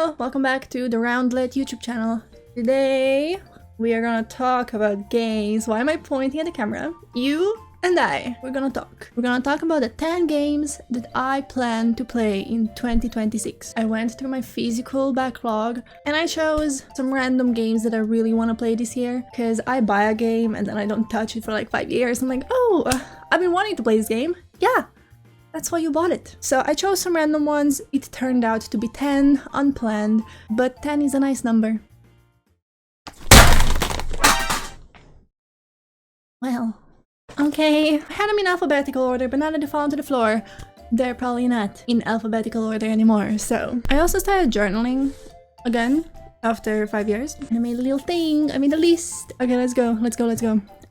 Hello, welcome back to the Roundlet YouTube channel. Today we are gonna talk about games. Why am I pointing at the camera? You and we're gonna talk. We're gonna talk about the 10 games that I plan to play in 2026. I went through my physical backlog and I chose some random games that I really want to play this year, because I buy a game and then I don't touch it for like 5 years. I'm like, oh, I've been wanting to play this game. Yeah, that's why you bought it. So I chose some random ones. It turned out to be 10, unplanned, but 10 is a nice number. Well, okay, I had them in alphabetical order, but now that they fall onto the floor, they're probably not in alphabetical order anymore. So I also started journaling again after 5 years. And I made a little thing, I made a list. Okay, let's go.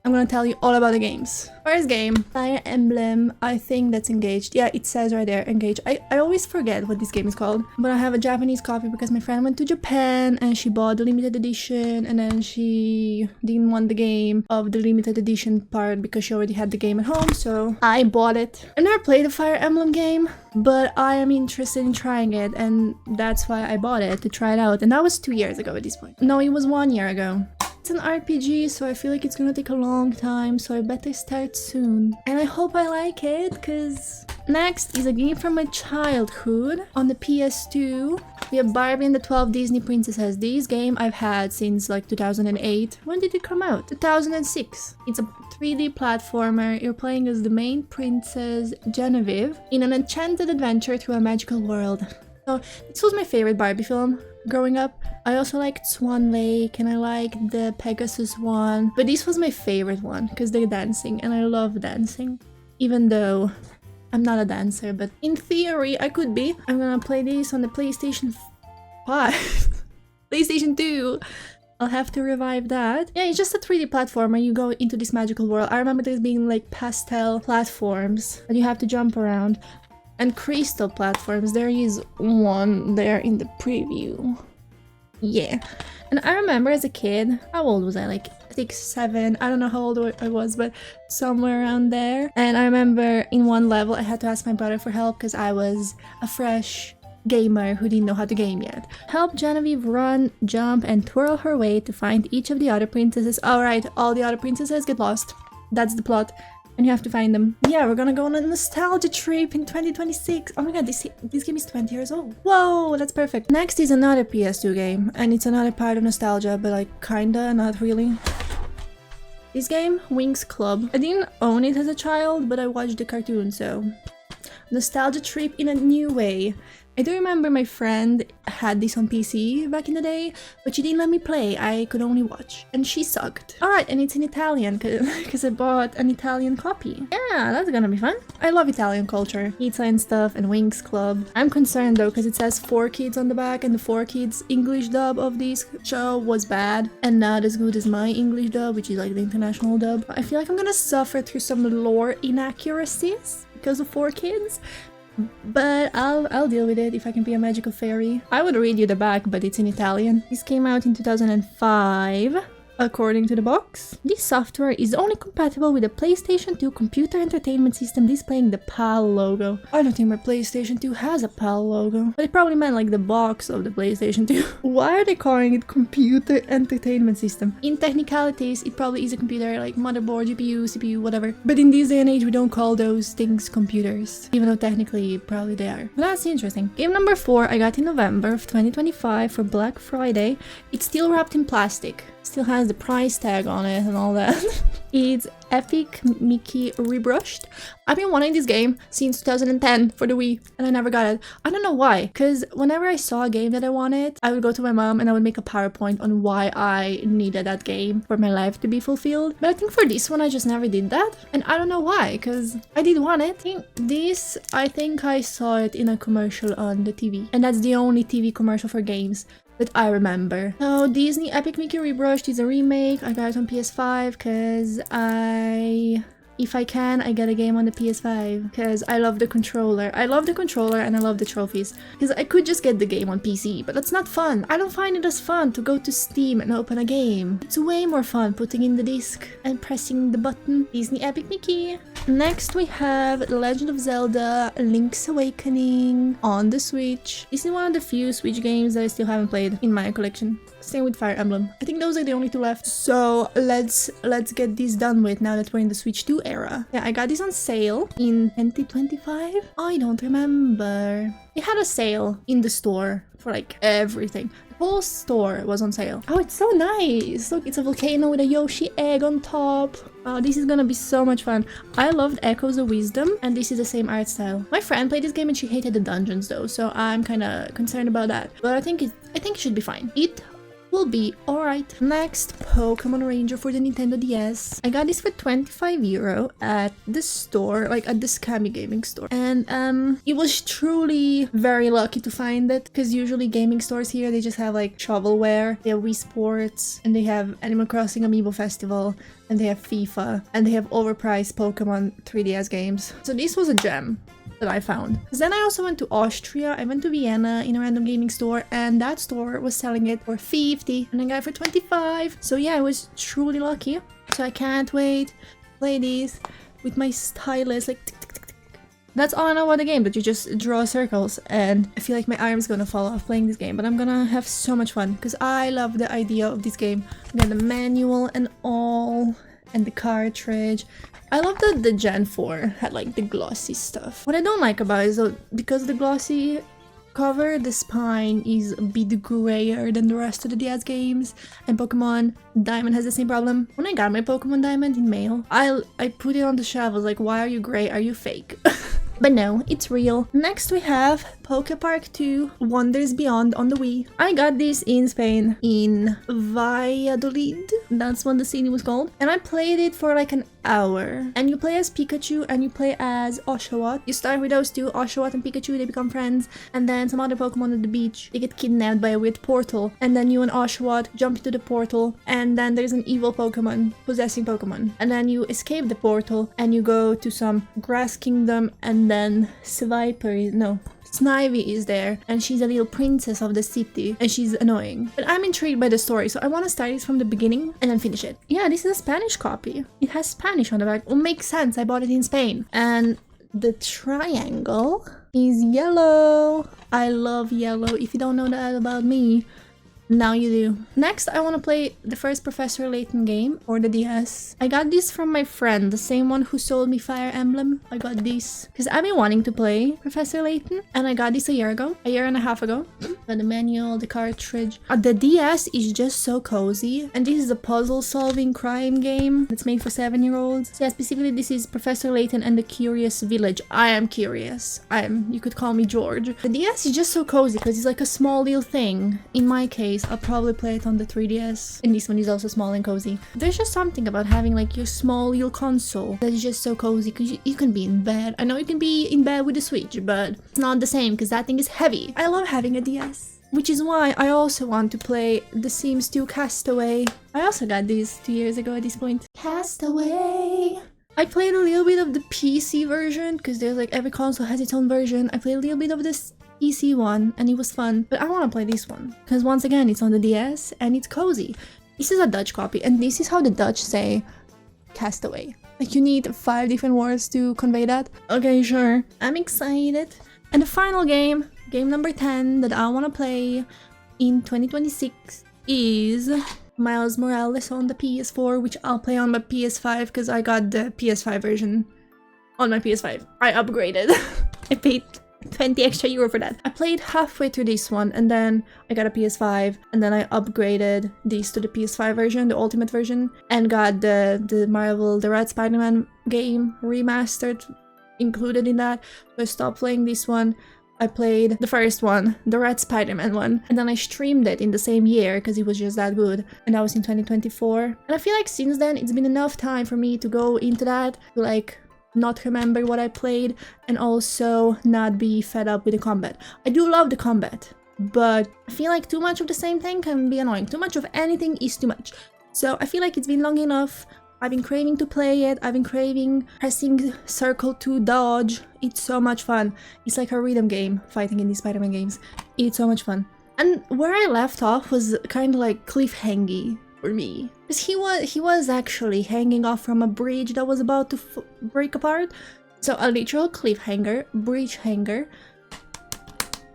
I'm gonna tell you all about the games. First game, Fire Emblem. I think that's Engaged. Yeah, it says right there, Engaged. I always forget what this game is called, but I have a Japanese copy because my friend went to Japan and she bought the limited edition, and then she didn't want the game of the limited edition part because she already had the game at home, so I bought it. I never played the Fire Emblem game, but I am interested in trying it, and that's why I bought it, to try it out. And that was 2 years ago at this point. No, it was 1 year ago. It's an RPG, so I feel like it's gonna take a long time, so I better start soon. And I hope I like it, because... Next is a game from my childhood on the PS2. We have Barbie and the 12 Disney Princesses. This game I've had since like 2008. When did it come out? 2006. It's a 3D platformer. You're playing as the main princess, Genevieve, in an enchanted adventure through a magical world. So this was my favorite Barbie film growing up. I also liked Swan Lake and I liked the Pegasus one, but this was my favorite one because they're dancing and I love dancing, even though I'm not a dancer, but in theory I could be. I'm gonna play this on the PlayStation 5 PlayStation 2. I'll have to revive that. Yeah, it's just a 3D platformer. You go into this magical world. I remember there being like pastel platforms that you have to jump around, and crystal platforms. There is one there in the preview. Yeah. And I remember as a kid, how old was I? Like 6, 7, I don't know how old I was, but somewhere around there. And I remember in one level I had to ask my brother for help because I was a fresh gamer who didn't know how to game yet. Help Genevieve run, jump, and twirl her way to find each of the other princesses. Alright, all the other princesses get lost. That's the plot. And you have to find them. Yeah, we're gonna go on a nostalgia trip in 2026. Oh my god, this game is 20 years old. Whoa, that's perfect. Next is another PS2 game, and it's another part of nostalgia, but like kinda, not really. This game, Winx Club. I didn't own it as a child, but I watched the cartoon, so... Nostalgia trip in a new way. I do remember my friend had this on PC back in the day, but she didn't let me play. I could only watch, and she sucked. Alright, and it's in Italian, because I bought an Italian copy. Yeah, that's gonna be fun. I love Italian culture, pizza and stuff, and Winx Club. I'm concerned though, because it says 4Kids on the back, and the 4Kids English dub of this show was bad, and not as good as my English dub, which is like the international dub. I feel like I'm gonna suffer through some lore inaccuracies because of 4Kids. But I'll deal with it if I can be a magical fairy. I would read you the back, but it's in Italian. This came out in 2005, according to the box. This software is only compatible with the PlayStation 2 computer entertainment system displaying the PAL logo. I don't think my PlayStation 2 has a PAL logo, but it probably meant like the box of the PlayStation 2. Why are they calling it computer entertainment system? In technicalities, it probably is a computer, like motherboard, GPU, CPU, whatever. But in this day and age, we don't call those things computers, even though technically probably they are. But that's interesting. Game number 4 I got in November of 2025 for Black Friday. It's still wrapped in plastic. Still has the price tag on it and all that. It's Epic Mickey Rebrushed. I've been wanting this game since 2010 for the Wii, and I never got it. I don't know why, because whenever I saw a game that I wanted, I would go to my mom and I would make a PowerPoint on why I needed that game for my life to be fulfilled. But I think for this one, I just never did that. And I don't know why, because I did want it. I think I saw it in a commercial on the TV. And that's the only TV commercial for games that I remember. So Disney Epic Mickey Rebrushed is a remake. I got it on PS5 because if I can, I get a game on the PS5 because I love the controller. I love the controller and I love the trophies. Because I could just get the game on PC, but that's not fun. I don't find it as fun to go to Steam and open a game. It's way more fun putting in the disc and pressing the button. Disney Epic Mickey. Next we have The Legend of Zelda Link's Awakening on the Switch. This is one of the few Switch games that I still haven't played in my collection. Same with Fire Emblem. I think those are the only two left. So let's get this done with now that we're in the Switch 2 era. Yeah, I got this on sale in 2025? I don't remember. It had a sale in the store for like everything. The whole store was on sale. Oh, it's so nice. Look, it's a volcano with a Yoshi egg on top. Oh, this is gonna be so much fun. I loved Echoes of Wisdom, and this is the same art style. My friend played this game and she hated the dungeons though, so I'm kind of concerned about that. But I think it should be fine. It will be alright. Next, Pokemon Ranger for the Nintendo DS. I got this for €25 at the store, like at the Scammy Gaming store. And it was truly very lucky to find it, because usually gaming stores here, they just have like shovelware, they have Wii Sports, and they have Animal Crossing Amiibo Festival, and they have FIFA, and they have overpriced Pokemon 3DS games. So this was a gem that I found. Then I also went to Austria, I went to Vienna in a random gaming store, and that store was selling it for 50 and I got it for 25. So yeah, I was truly lucky. So I can't wait to play these with my stylus, like tick, tick, tick, tick. That's all I know about the game, that you just draw circles, and I feel like my arm's gonna fall off playing this game, but I'm gonna have so much fun because I love the idea of this game. I got the manual and all, and the cartridge. I love that the Gen 4 had like the glossy stuff. What I don't like about it is that because the glossy cover, the spine is a bit grayer than the rest of the DS games, and Pokemon Diamond has the same problem. When I got my Pokemon Diamond in mail, I put it on the shelf. I was like, why are you gray? Are you fake? But no, it's real. Next we have Poke Park 2 Wonders Beyond on the Wii. I got this in Spain, in Valladolid. That's what the city was called. And I played it for like an hour. And you play as Pikachu and you play as Oshawott. You start with those two, Oshawott and Pikachu, they become friends. And then some other Pokemon at the beach, they get kidnapped by a weird portal. And then you and Oshawott jump into the portal. And then there's an evil Pokemon possessing Pokemon. And then you escape the portal and you go to some grass kingdom, and then Snivy is there, and she's a little princess of the city, and she's annoying. But I'm intrigued by the story, so I want to start it from the beginning and then finish it. Yeah, this is a Spanish copy. It has Spanish on the back. It makes sense, I bought it in Spain. And the triangle is yellow. I love yellow. If you don't know that about me, now you do. Next, I want to play the first Professor Layton game for the DS. I got this from my friend, the same one who sold me Fire Emblem. I got this because I've been wanting to play Professor Layton, and I got this a year and a half ago. Got the manual, the cartridge. The DS is just so cozy, and this is a puzzle-solving crime game that's made for 7-year-olds. So yeah, specifically this is Professor Layton and the Curious Village. I am curious. You could call me George. The DS is just so cozy because it's like a small little thing. In my case, I'll probably play it on the 3DS. And this one is also small and cozy. There's just something about having like your small little console that is just so cozy because you can be in bed. I know you can be in bed with the Switch, but it's not the same because that thing is heavy. I love having a DS. Which is why I also want to play The Sims 2 Castaway. I also got this 2 years ago at this point. Castaway! I played a little bit of the PC version because there's like every console has its own version. I played a little bit of this PC one and it was fun, but I want to play this one because once again it's on the DS and it's cozy. This is a Dutch copy, and this is how the Dutch say castaway. Like you need 5 different words to convey that. Okay, sure. I'm excited. And the final game number 10 that I want to play in 2026 is Miles Morales on the PS4, which I'll play on my PS5 because I got the PS5 version on my PS5. I upgraded. I paid 20 extra euro for that. I played halfway through this one and then I got a PS5 and then I upgraded this to the PS5 version, the ultimate version, and got the Red Spider-Man game remastered included in that. So I stopped playing this one. I played the first one, the Red Spider-Man one, and then I streamed it in the same year because it was just that good, and that was in 2024. And I feel like since then it's been enough time for me to go into that, to like not remember what I played and also not be fed up with the combat. I do love the combat, but I feel like too much of the same thing can be annoying. Too much of anything is too much. So I feel like it's been long enough. I've been craving to play it. I've been craving pressing circle to dodge. It's so much fun. It's like a rhythm game, fighting in these Spider-Man games. It's so much fun. And where I left off was kind of like cliffhangy for me. Because he was actually hanging off from a bridge that was about to break apart. So a literal cliffhanger, bridge hanger.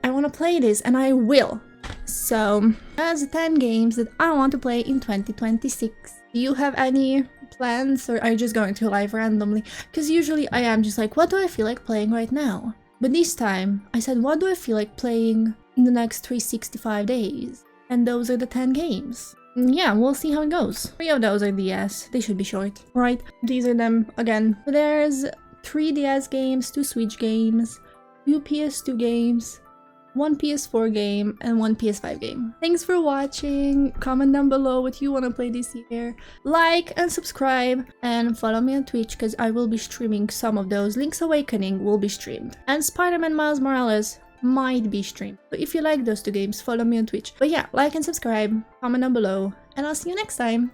I want to play this, and I will. So that's 10 games that I want to play in 2026. Do you have any plans, or are you just going to live randomly? Because usually I am just like, what do I feel like playing right now? But this time I said, what do I feel like playing in the next 365 days? And those are the 10 games. Yeah, we'll see how it goes. 3 of those are DS. They should be short. Right, these are them again. There's 3 DS games, 2 Switch games, 2 PS2 games, 1 PS4 game, and 1 PS5 game. Thanks for watching. Comment down below what you want to play this year. Like and subscribe, and follow me on Twitch because I will be streaming some of those. Link's Awakening will be streamed, and Spider-Man Miles Morales might be streamed. But if you like those 2 games, follow me on Twitch. But yeah, like and subscribe, comment down below, and I'll see you next time.